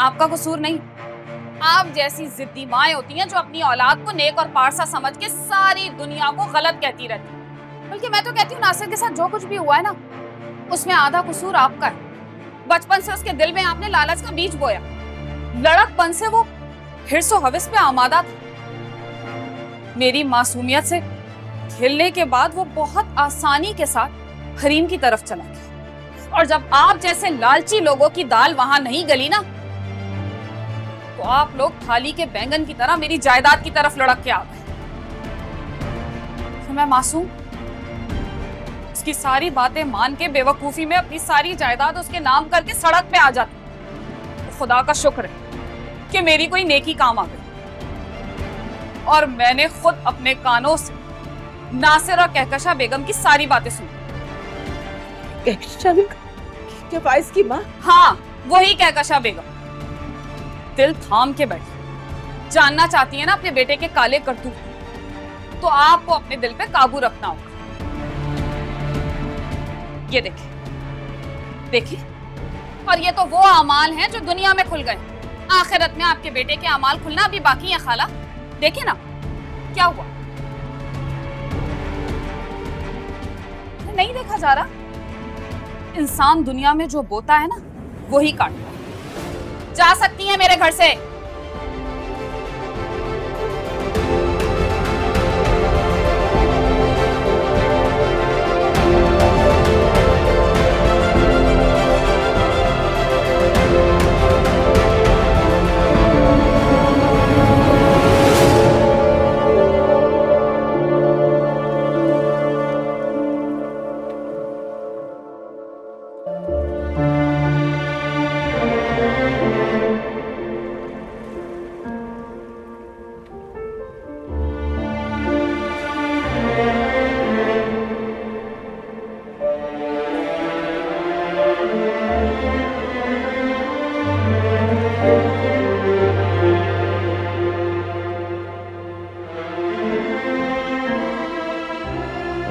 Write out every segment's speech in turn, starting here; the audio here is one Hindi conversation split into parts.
आपका कसूर नहीं। आप जैसी जिद्दी माएं होती हैं जो अपनी औलाद को नेक और पारसा समझ के सारी दुनिया को गलत कहती रहती हैं। बल्कि मैं तो कहती हूँ नासिर के साथ जो कुछ भी हुआ है ना, उसमें आधा कसूर आपका है। बचपन से उसके दिल में आपने लालच का बीज बोया। लड़कपन से वो हिर्स और हविस पे आमादा था। मेरी मासूमियत से खेलने के बाद वो बहुत आसानी के साथ हरीम की तरफ चला गया। और जब आप जैसे लालची लोगों की दाल वहां नहीं गली ना, तो आप लोग थाली के बैंगन की तरह मेरी जायदाद की तरफ लड़क के आ गए। तो मैं मासूम उसकी सारी बातें मान के बेवकूफी में अपनी सारी जायदाद उसके नाम करके सड़क पे आ जाती। तो खुदा का शुक्र है कि मेरी कोई नेकी काम आ गई और मैंने खुद अपने कानों से नासिर और कहकशा बेगम की सारी बातें सुनी। कहकशा बेगम? क्या फाइज की माँ? हाँ, वही कहकशा बेगम। दिल थाम के बैठी, जानना चाहती है ना अपने बेटे के काले करतूत, तो आपको अपने दिल पे काबू रखना होगा। ये देखिए, देखिए, और ये तो वो अमाल हैं जो दुनिया में खुल गए। आखिरत में आपके बेटे के अमाल खुलना अभी बाकी है खाला। देखिए ना क्या हुआ। नहीं देखा जा रहा? इंसान दुनिया में जो बोता है ना, वही काटता है। जा सकती हैं मेरे घर से।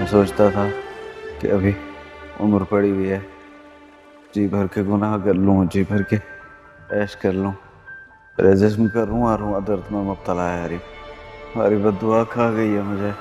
सोचता था कि अभी उम्र पड़ी हुई है, जी भर के गुनाह कर लूँ, जी भर के ऐश कर लूँ, जिस्म का रुआ रुआ दर्द में मुब्तला है। हमारी बद्दुआ खा गई है मुझे।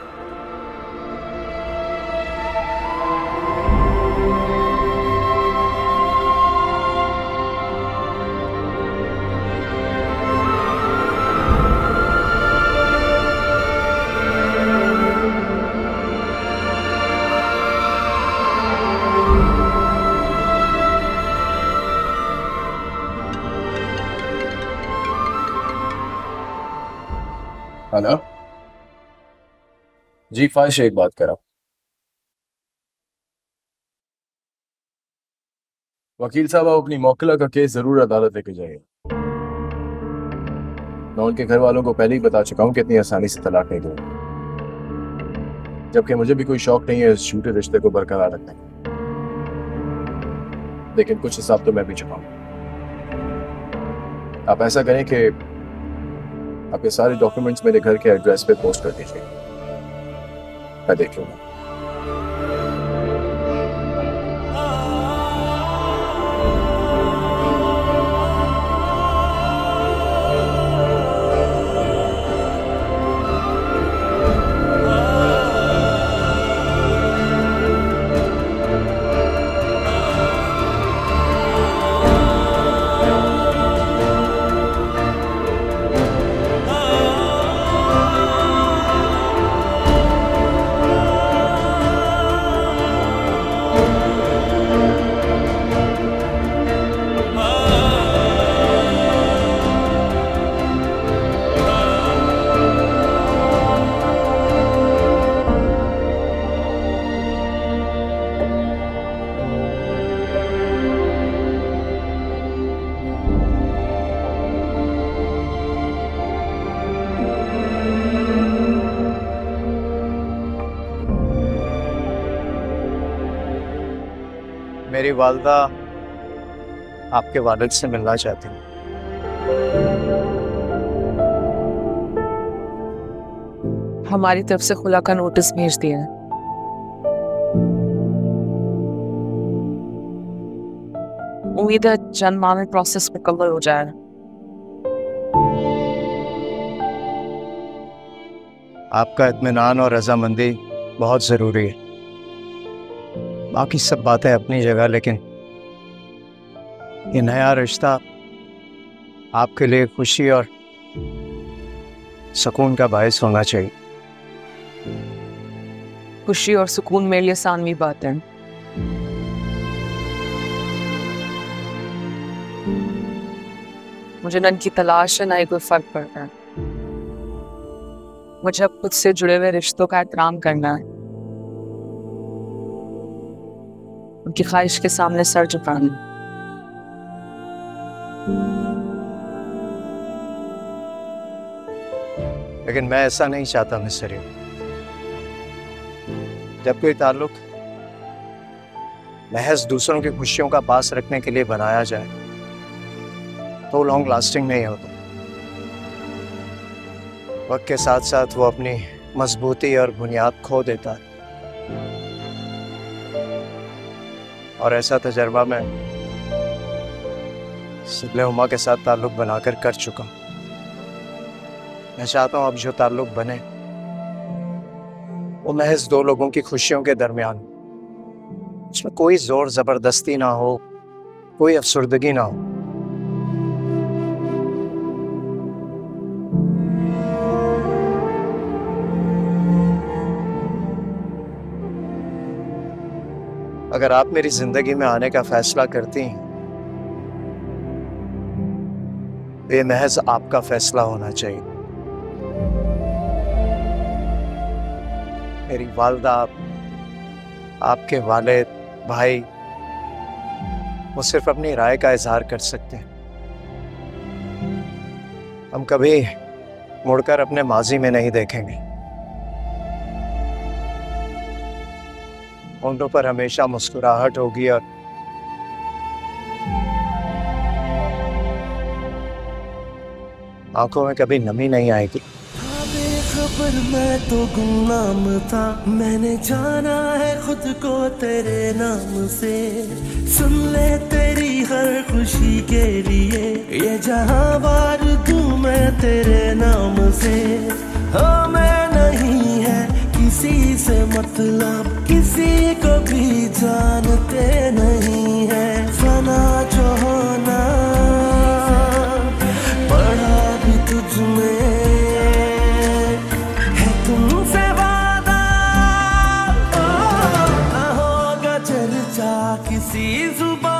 हेलो जी, फाइज शेख बात कर रहा हूँ। वकील साहब, आप अपनी मौकला का केस जरूर अदालत लेके जाइए। मैं उनके घर वालों को पहले ही बता चुका हूँ कि इतनी आसानी से तलाक नहीं दूंगा, जबकि मुझे भी कोई शौक नहीं है इस झूठे रिश्ते को बरकरार रखने का। लेकिन कुछ हिसाब तो मैं भी चुकाऊं। आप ऐसा करें कि आपके सारे डॉक्यूमेंट्स मेरे घर के एड्रेस पे पोस्ट कर दीजिए, मैं देख लूंगा। मेरी वालदा आपके वालिद से मिलना चाहती हूँ। हमारी तरफ से खुला का नोटिस भेज दिया है। उम्मीद है चंद माह में प्रोसेस मुकम्मल हो जाए। आपका इत्मीनान और रजामंदी बहुत ज़रूरी है। बाकी सब बातें अपनी जगह, लेकिन ये नया रिश्ता आपके लिए खुशी और सुकून का बायस होना चाहिए। खुशी और सुकून मेरे लिए आसानवी बात है। मुझे ना इनकी तलाश है, ना ही कोई फर्क पड़ता है। मुझे अब खुद से जुड़े हुए रिश्तों का एहतराम करना है, उनकी ख्वाहिश के सामने सर झुकाना। लेकिन मैं ऐसा नहीं चाहता मिस सरीम। जब कोई ताल्लुक महज दूसरों की खुशियों का पास रखने के लिए बनाया जाए तो लॉन्ग लास्टिंग नहीं होता। वक्त के साथ साथ वो अपनी मजबूती और बुनियाद खो देता है, और ऐसा तजर्बा मैं सिबले उमा के साथ ताल्लुक बनाकर कर चुका हूं। मैं चाहता हूं अब जो ताल्लुक बने वो महज दो लोगों की खुशियों के दरमियान, उसमें कोई जोर जबरदस्ती ना हो, कोई अफसुर्दगी ना हो। अगर आप मेरी जिंदगी में आने का फैसला करती हैं तो ये महज आपका फैसला होना चाहिए। मेरी वालदा, आपके वालिद, भाई, वो सिर्फ अपनी राय का इजहार कर सकते हैं। हम कभी मुड़कर अपने माजी में नहीं देखेंगे। होंठों पर हमेशा मुस्कुराहट होगी और आंखों में कभी नमी नहीं आएगी। बेखबर मैं तो गुमनाम था, मैंने जाना है खुद को तेरे नाम से। सुन ले तेरी हर खुशी के लिए ये जहां वार दूं मैं तेरे नाम से। हाँ मैं नहीं है किसी से मतलब, किसी को भी जानते नहीं है। फना जो होना पड़ा भी तुझ में है, तुमसे वादा ना होगा चर्चा किसी जुबान